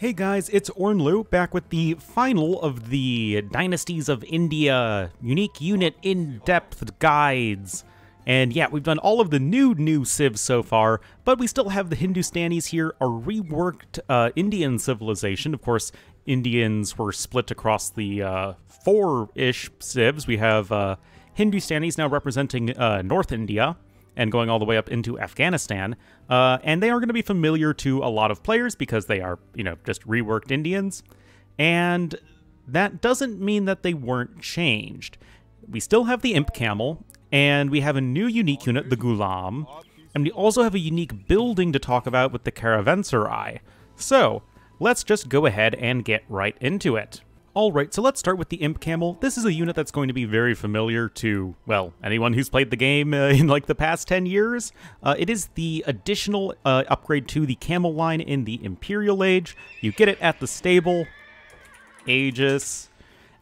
Hey guys, it's Ornlu, back with the final of the Dynasties of India unique unit in-depth guides. And yeah, we've done all of the new civs so far, but we still have the Hindustanis here, a reworked Indian civilization. Of course, Indians were split across the four-ish civs. We have Hindustanis now representing North India, and going all the way up into Afghanistan, and they are going to be familiar to a lot of players because they are, just reworked Indians, and that doesn't mean that they weren't changed. We still have the Imp Camel, and we have a new unique unit, the Ghulam, and we also have a unique building to talk about with the Caravanserai. So, let's just go ahead and get right into it. Alright, so let's start with the Imp Camel. This is a unit that's going to be very familiar to, well, anyone who's played the game in like the past 10 years. It is the additional upgrade to the camel line in the Imperial Age. You get it at the stable. Aegis.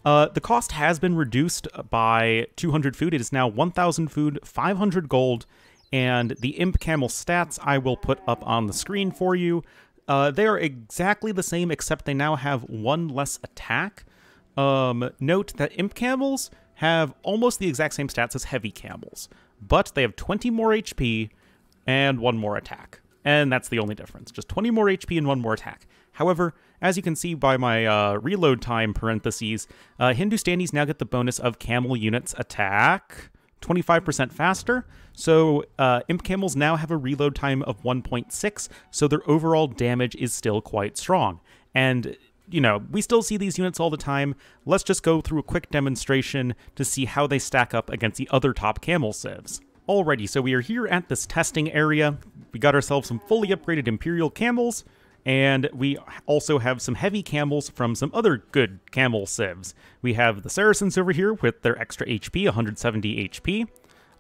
The cost has been reduced by 200 food. It is now 1,000 food, 500 gold, and the Imp Camel stats I will put up on the screen for you. They are exactly the same, except they now have one less attack. Note that Imp Camels have almost the exact same stats as Heavy Camels, but they have 20 more HP and one more attack. And that's the only difference, just 20 more HP and one more attack. However, as you can see by my reload time parentheses, Hindustanis now get the bonus of Camel units attack 25% faster, so Imp Camels now have a reload time of 1.6, so their overall damage is still quite strong. And, we still see these units all the time. Let's just go through a quick demonstration to see how they stack up against the other top camel civs. Alrighty, so we are here at this testing area. We got ourselves some fully upgraded Imperial Camels, and we also have some heavy camels from some other good camel civs. We have the Saracens over here with their extra HP, 170 HP.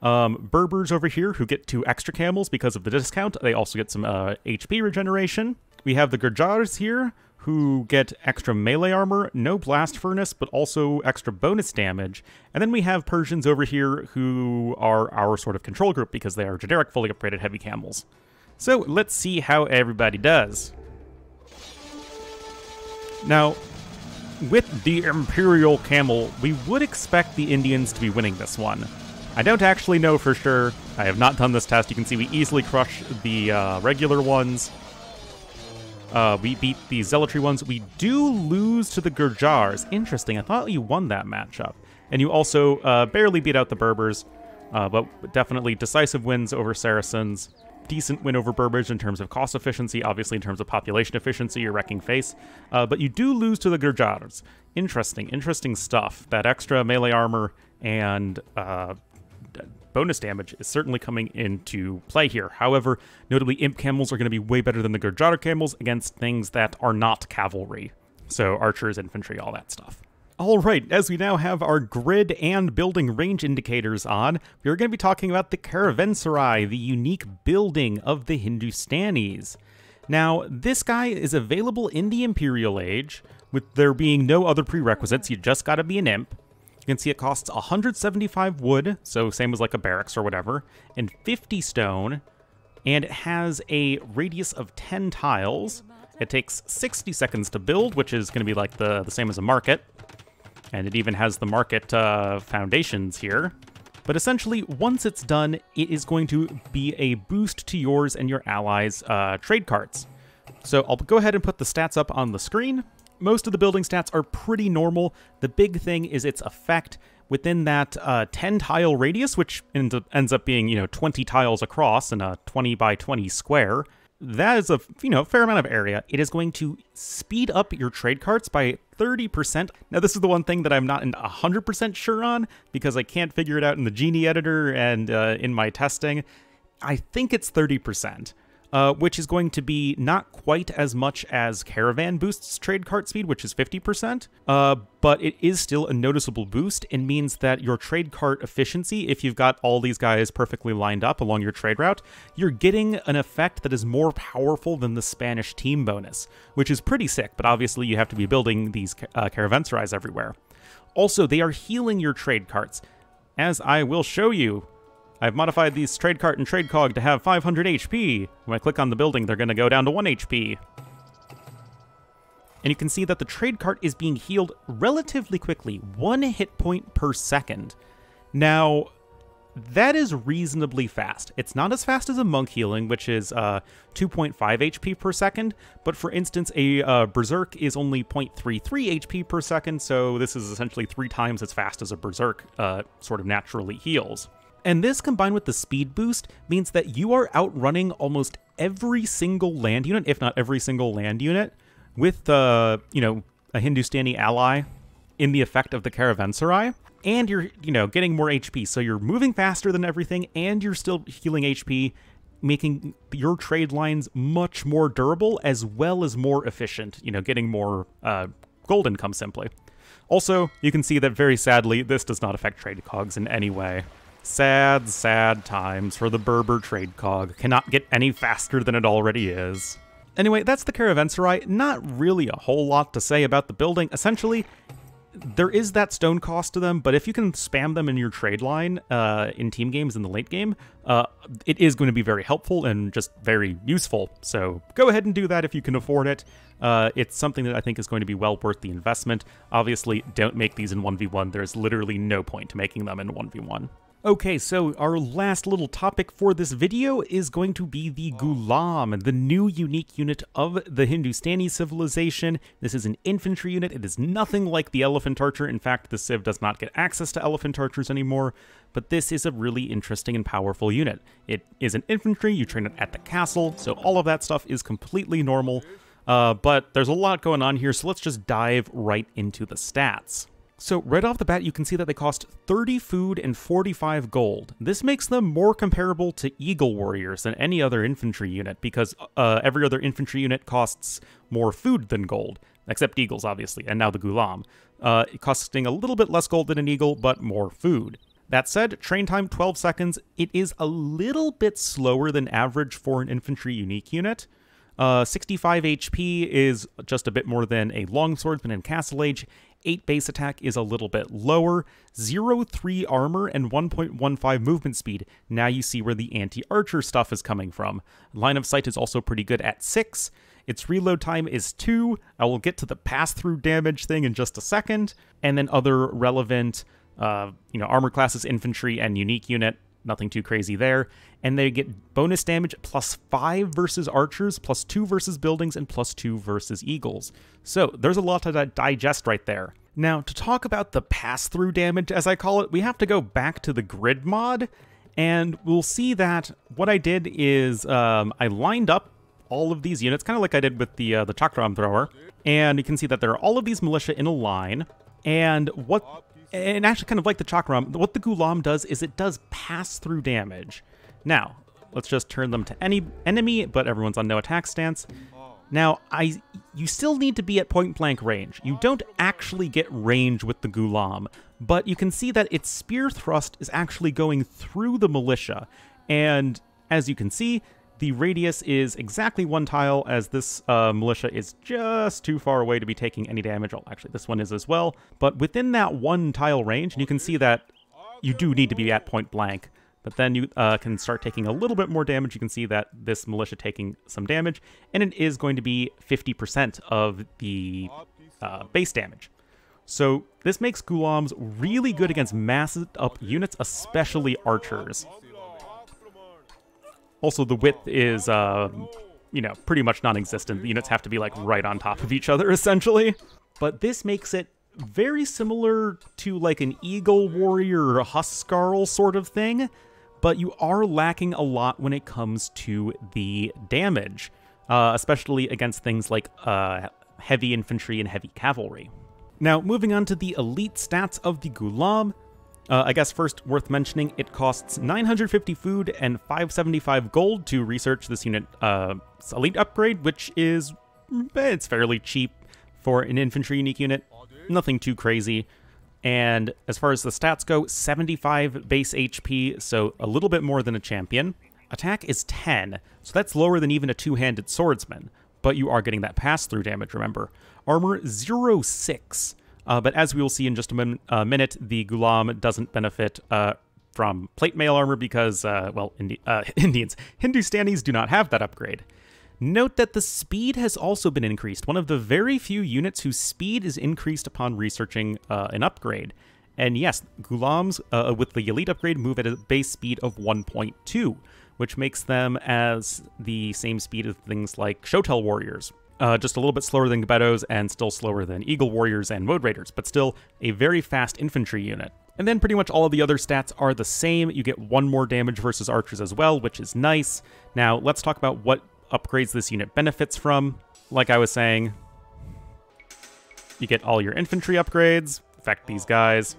Berbers over here who get 2 extra camels because of the discount. They also get some HP regeneration. We have the Gurjars here who get extra melee armor, no blast furnace, but also extra bonus damage. And then we have Persians over here who are our sort of control group because they are generic fully upgraded heavy camels. So let's see how everybody does. Now, with the Imperial Camel, we would expect the Indians to be winning this one. I don't actually know for sure. I have not done this test. You can see we easily crush the regular ones. We beat the Zealotry ones. We do lose to the Gurjars. Interesting. I thought you won that matchup. And you also barely beat out the Berbers, but definitely decisive wins over Saracens. Decent win over Berbers in terms of cost efficiency, obviously in terms of population efficiency, you're wrecking face. But you do lose to the Gurjars. Interesting stuff. That extra melee armor and bonus damage is certainly coming into play here. However, notably, Imp Camels are going to be way better than the Gurjar Camels against things that are not cavalry. So archers, infantry, all that stuff. Alright, as we now have our grid and building range indicators on, we are going to be talking about the Caravanserai, the unique building of the Hindustanis. Now, this guy is available in the Imperial Age, with there being no other prerequisites, you just gotta be an imp. You can see it costs 175 wood, so same as like a barracks or whatever, and 50 stone, and it has a radius of 10 tiles. It takes 60 seconds to build, which is going to be like the same as a market. And it even has the market foundations here. But essentially, once it's done, it is going to be a boost to yours and your allies' trade carts. So I'll go ahead and put the stats up on the screen. Most of the building stats are pretty normal. The big thing is its effect within that 10-tile radius, which ends up being, 20 tiles across in a 20 by 20 square. That is a, fair amount of area. It is going to speed up your trade carts by 30%. Now, this is the one thing that I'm not 100% sure on, because I can't figure it out in the Genie editor and in my testing. I think it's 30%. Which is going to be not quite as much as Caravan boosts trade cart speed, which is 50%, but it is still a noticeable boost and means that your trade cart efficiency, if you've got all these guys perfectly lined up along your trade route, you're getting an effect that is more powerful than the Spanish team bonus, which is pretty sick, but obviously you have to be building these Caravanserais everywhere. Also, they are healing your trade carts, as I will show you. I've modified these trade cart and trade cog to have 500 HP. When I click on the building, they're going to go down to 1 HP. And you can see that the trade cart is being healed relatively quickly, 1 hit point per second. Now, that is reasonably fast. It's not as fast as a monk healing, which is 2.5 HP per second, but for instance, a berserk is only 0.33 HP per second, so this is essentially 3 times as fast as a berserk sort of naturally heals. And this, combined with the speed boost, means that you are outrunning almost every single land unit, if not every single land unit, with, you know, a Hindustani ally in the effect of the Caravanserai. And you're, you know, getting more HP, so you're moving faster than everything, and you're still healing HP, making your trade lines much more durable, as well as more efficient, you know, getting more gold income simply. Also, you can see that very sadly, this does not affect trade cogs in any way. Sad, sad times for the Berber trade cog. Cannot get any faster than it already is. Anyway, that's the Caravanserai. Not really a whole lot to say about the building. Essentially, there is that stone cost to them, but if you can spam them in your trade line in team games in the late game, it is going to be very helpful and just very useful. So go ahead and do that if you can afford it. It's something that I think is going to be well worth the investment. Obviously, don't make these in 1v1. There's literally no point to making them in 1v1. Okay, so our last little topic for this video is going to be the Ghulam, the new unique unit of the Hindustani civilization. This is an infantry unit. It is nothing like the elephant archer. In fact, the civ does not get access to elephant archers anymore, but this is a really interesting and powerful unit. It is an infantry. You train it at the castle, so all of that stuff is completely normal, but there's a lot going on here, so let's just dive right into the stats. So right off the bat, you can see that they cost 30 food and 45 gold. This makes them more comparable to Eagle Warriors than any other infantry unit, because every other infantry unit costs more food than gold, except Eagles, obviously, and now the Ghulam. Costing a little bit less gold than an Eagle, but more food. That said, train time 12 seconds. It is a little bit slower than average for an infantry unique unit. 65 HP is just a bit more than a longswordsman in Castle Age. 8 base attack is a little bit lower, 0.3 armor, and 1.15 movement speed. Now you see where the anti-archer stuff is coming from. Line of sight is also pretty good at 6. Its reload time is 2. I will get to the pass-through damage thing in just a second. And then other relevant, armor classes, infantry, and unique unit. Nothing too crazy there. And they get bonus damage +5 versus archers, +2 versus buildings, and +2 versus eagles. So there's a lot to digest right there. Now, to talk about the pass-through damage, as I call it, we have to go back to the grid mod, and we'll see that what I did is I lined up all of these units, kind of like I did with the Chakram thrower, and you can see that there are all of these militia in a line, and actually kind of like the Chakram, what the Ghulam does is it does pass-through damage. Now, let's just turn them to any enemy, but everyone's on no attack stance. Now, you still need to be at point-blank range. You don't actually get range with the Ghulam, but you can see that its spear thrust is actually going through the militia. And as you can see, the radius is exactly 1 tile, as this militia is just too far away to be taking any damage. Well, actually, this one is as well. But within that 1 tile range, and you can see that you do need to be at point blank. But then you can start taking a little bit more damage. You can see that this militia taking some damage, and it is going to be 50% of the base damage. So this makes Ghulams really good against massed up units, especially archers. Also, the width is, pretty much non-existent. The units have to be, like, right on top of each other, essentially. But this makes it very similar to, like, an Eagle Warrior or a Huskarl sort of thing, but you are lacking a lot when it comes to the damage, especially against things like heavy infantry and heavy cavalry. Now, moving on to the elite stats of the Ghulam, I guess first worth mentioning, it costs 950 food and 575 gold to research this unit's elite upgrade, which is, it's fairly cheap for an infantry unique unit. Nothing too crazy. And as far as the stats go, 75 base HP, so a little bit more than a champion. Attack is 10, so that's lower than even a two-handed swordsman, but you are getting that pass-through damage, remember. Armor 0.6. But as we will see in just a minute, the Ghulam doesn't benefit from plate mail armor because, Hindustanis do not have that upgrade. Note that the speed has also been increased, one of the very few units whose speed is increased upon researching an upgrade. And yes, Ghulams with the elite upgrade move at a base speed of 1.2, which makes them as the same speed as things like Shotel Warriors. Just a little bit slower than Gebettos and still slower than Eagle Warriors and Mode Raiders, but still a very fast infantry unit. And then pretty much all of the other stats are the same. You get 1 more damage versus archers as well, which is nice. Now, let's talk about what upgrades this unit benefits from. Like I was saying, you get all your infantry upgrades, affect these guys.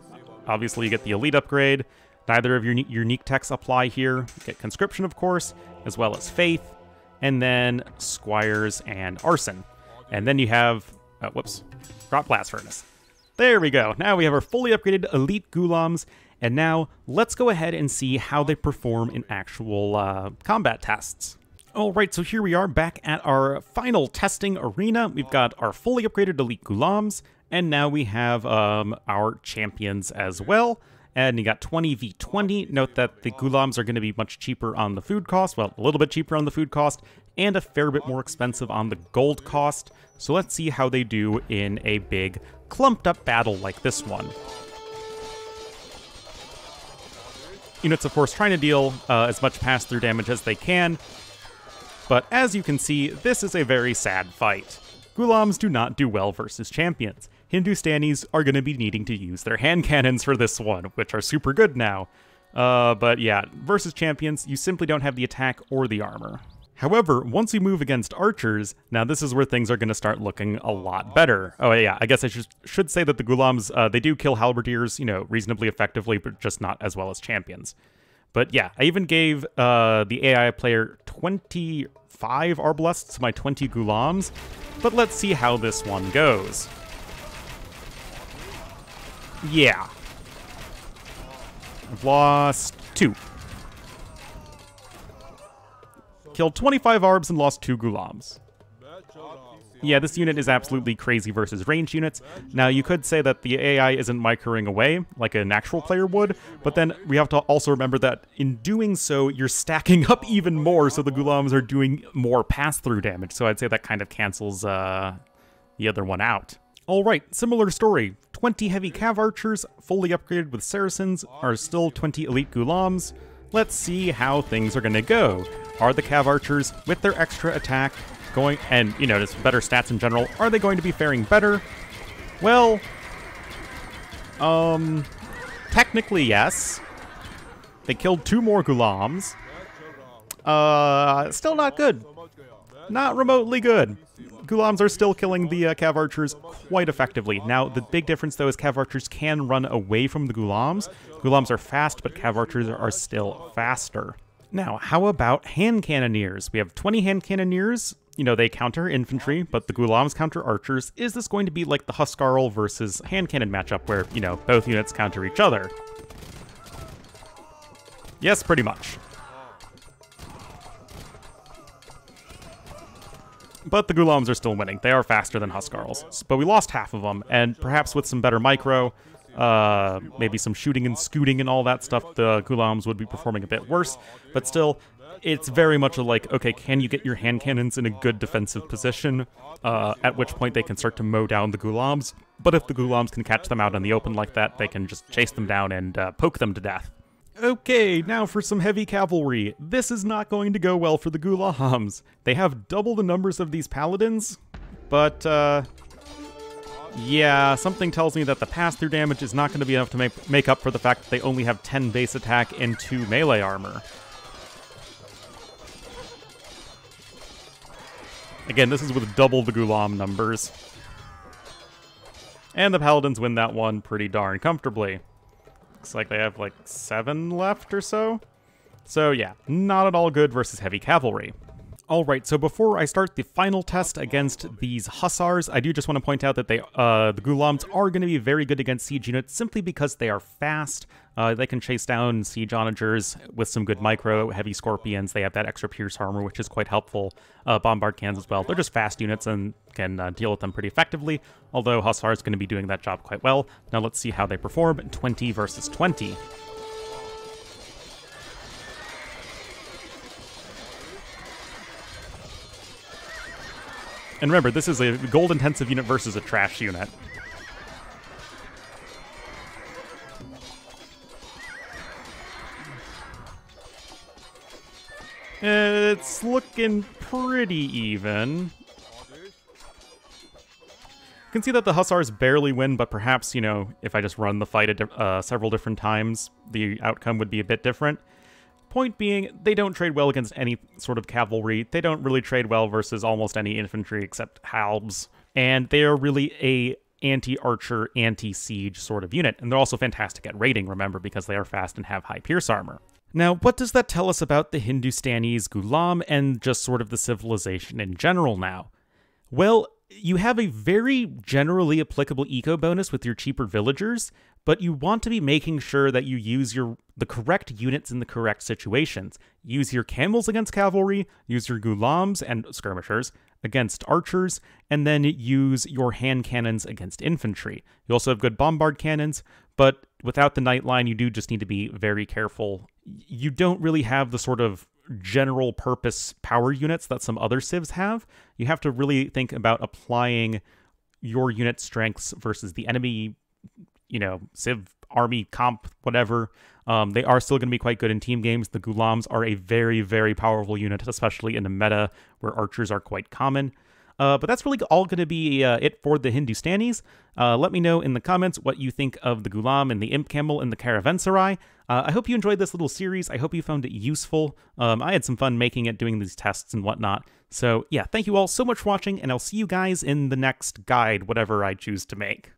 Obviously, you get the elite upgrade. Neither of your unique techs apply here. You get conscription, of course, as well as faith, and then squires and arson. And then you have, Grot Blast Furnace. There we go. Now we have our fully upgraded elite Ghulams, and now let's go ahead and see how they perform in actual combat tests. Alright, so here we are back at our final testing arena. We've got our fully upgraded elite Ghulams, and now we have our champions as well. And you got 20v20. Note that the Ghulams are going to be much cheaper on the food cost, well, a little bit cheaper on the food cost, and a fair bit more expensive on the gold cost. So let's see how they do in a big clumped up battle like this one. Units, of course, trying to deal as much pass-through damage as they can. But as you can see, this is a very sad fight. Ghulams do not do well versus champions. Hindustanis are going to be needing to use their hand cannons for this one, which are super good now. But yeah, versus champions, you simply don't have the attack or the armor. However, once we move against archers, now this is where things are going to start looking a lot better. Oh yeah, I guess I should say that the Ghulams, they do kill halberdiers, you know, reasonably effectively, but just not as well as champions. But yeah, I even gave the AI player 25 Arbalests to my 20 Ghulams, but let's see how this one goes. Yeah. I've lost 2. Killed 25 Arbs and lost 2 Ghulams. Yeah, this unit is absolutely crazy versus ranged units. Now, you could say that the AI isn't microing away like an actual player would, but then we have to also remember that in doing so, you're stacking up even more, so the Ghulams are doing more pass-through damage. So I'd say that kind of cancels the other one out. Alright, similar story. 20 heavy cav archers, fully upgraded with Saracens, are still 20 elite Ghulams. Let's see how things are going to go. Are the cav archers, with their extra attack, going, and, you know, just better stats in general, are they going to be faring better? Well, technically yes. They killed 2 more Ghulams. Still not good. Not remotely good. Ghulams are still killing the cav archers quite effectively. Now, the big difference, though, is cav archers can run away from the Ghulams. Ghulams are fast, but cav archers are still faster. Now, how about hand cannoneers? We have 20 hand cannoneers. You know, they counter infantry, but the Ghulams counter archers. Is this going to be like the Huskarl versus hand cannon matchup where, you know, both units counter each other? Yes, pretty much. But the Ghulams are still winning. They are faster than Huskarls. But we lost half of them, and perhaps with some better micro, maybe some shooting and scooting and all that stuff, the Ghulams would be performing a bit worse. But still, it's very much a like, okay, can you get your hand cannons in a good defensive position, at which point they can start to mow down the Ghulams. But if the Ghulams can catch them out in the open like that, they can just chase them down and poke them to death. Okay, now for some heavy cavalry. This is not going to go well for the Ghulams. They have double the numbers of these paladins, but yeah, something tells me that the pass-through damage is not going to be enough to make up for the fact that they only have 10 base attack and 2 melee armor. Again, this is with double the Ghulam numbers. And the paladins win that one pretty darn comfortably. Looks like they have like 7 left or so. So yeah, not at all good versus heavy cavalry. Alright, so before I start the final test against these Hussars, I do just want to point out that the Ghulams are going to be very good against siege units simply because they are fast. They can chase down siege onagers with some good micro, heavy scorpions. They have that extra pierce armor, which is quite helpful. Bombard cans as well. They're just fast units and can deal with them pretty effectively, although Hussar is going to be doing that job quite well. Now let's see how they perform 20 versus 20. And remember, this is a gold-intensive unit versus a trash unit. It's looking pretty even. You can see that the Hussars barely win, but perhaps, you know, if I just run the fight several different times, the outcome would be a bit different. Point being, they don't trade well against any sort of cavalry. They don't really trade well versus almost any infantry except halbs. And they are really a anti-archer, anti-siege sort of unit. And they're also fantastic at raiding, remember, because they are fast and have high pierce armor. Now, what does that tell us about the Hindustanis, Ghulam, and just sort of the civilization in general now? Well, you have a very generally applicable eco bonus with your cheaper villagers, but you want to be making sure that you use the correct units in the correct situations. Use your camels against cavalry, use your Ghulams and skirmishers against archers, and then use your hand cannons against infantry. You also have good bombard cannons, but without the night line, you do just need to be very careful. You don't really have the sort of general purpose power units that some other civs have. You have to really think about applying your unit strengths versus the enemy, you know, civ, army, comp, whatever. They are still going to be quite good in team games. The Ghulams are a very, very powerful unit, especially in a meta where archers are quite common. But that's really all going to be it for the Hindustanis. Let me know in the comments what you think of the Ghulam and the Imp Camel and the Caravanserai. I hope you enjoyed this little series. I hope you found it useful. I had some fun making it, doing these tests and whatnot. So yeah, thank you all so much for watching, and I'll see you guys in the next guide, whatever I choose to make.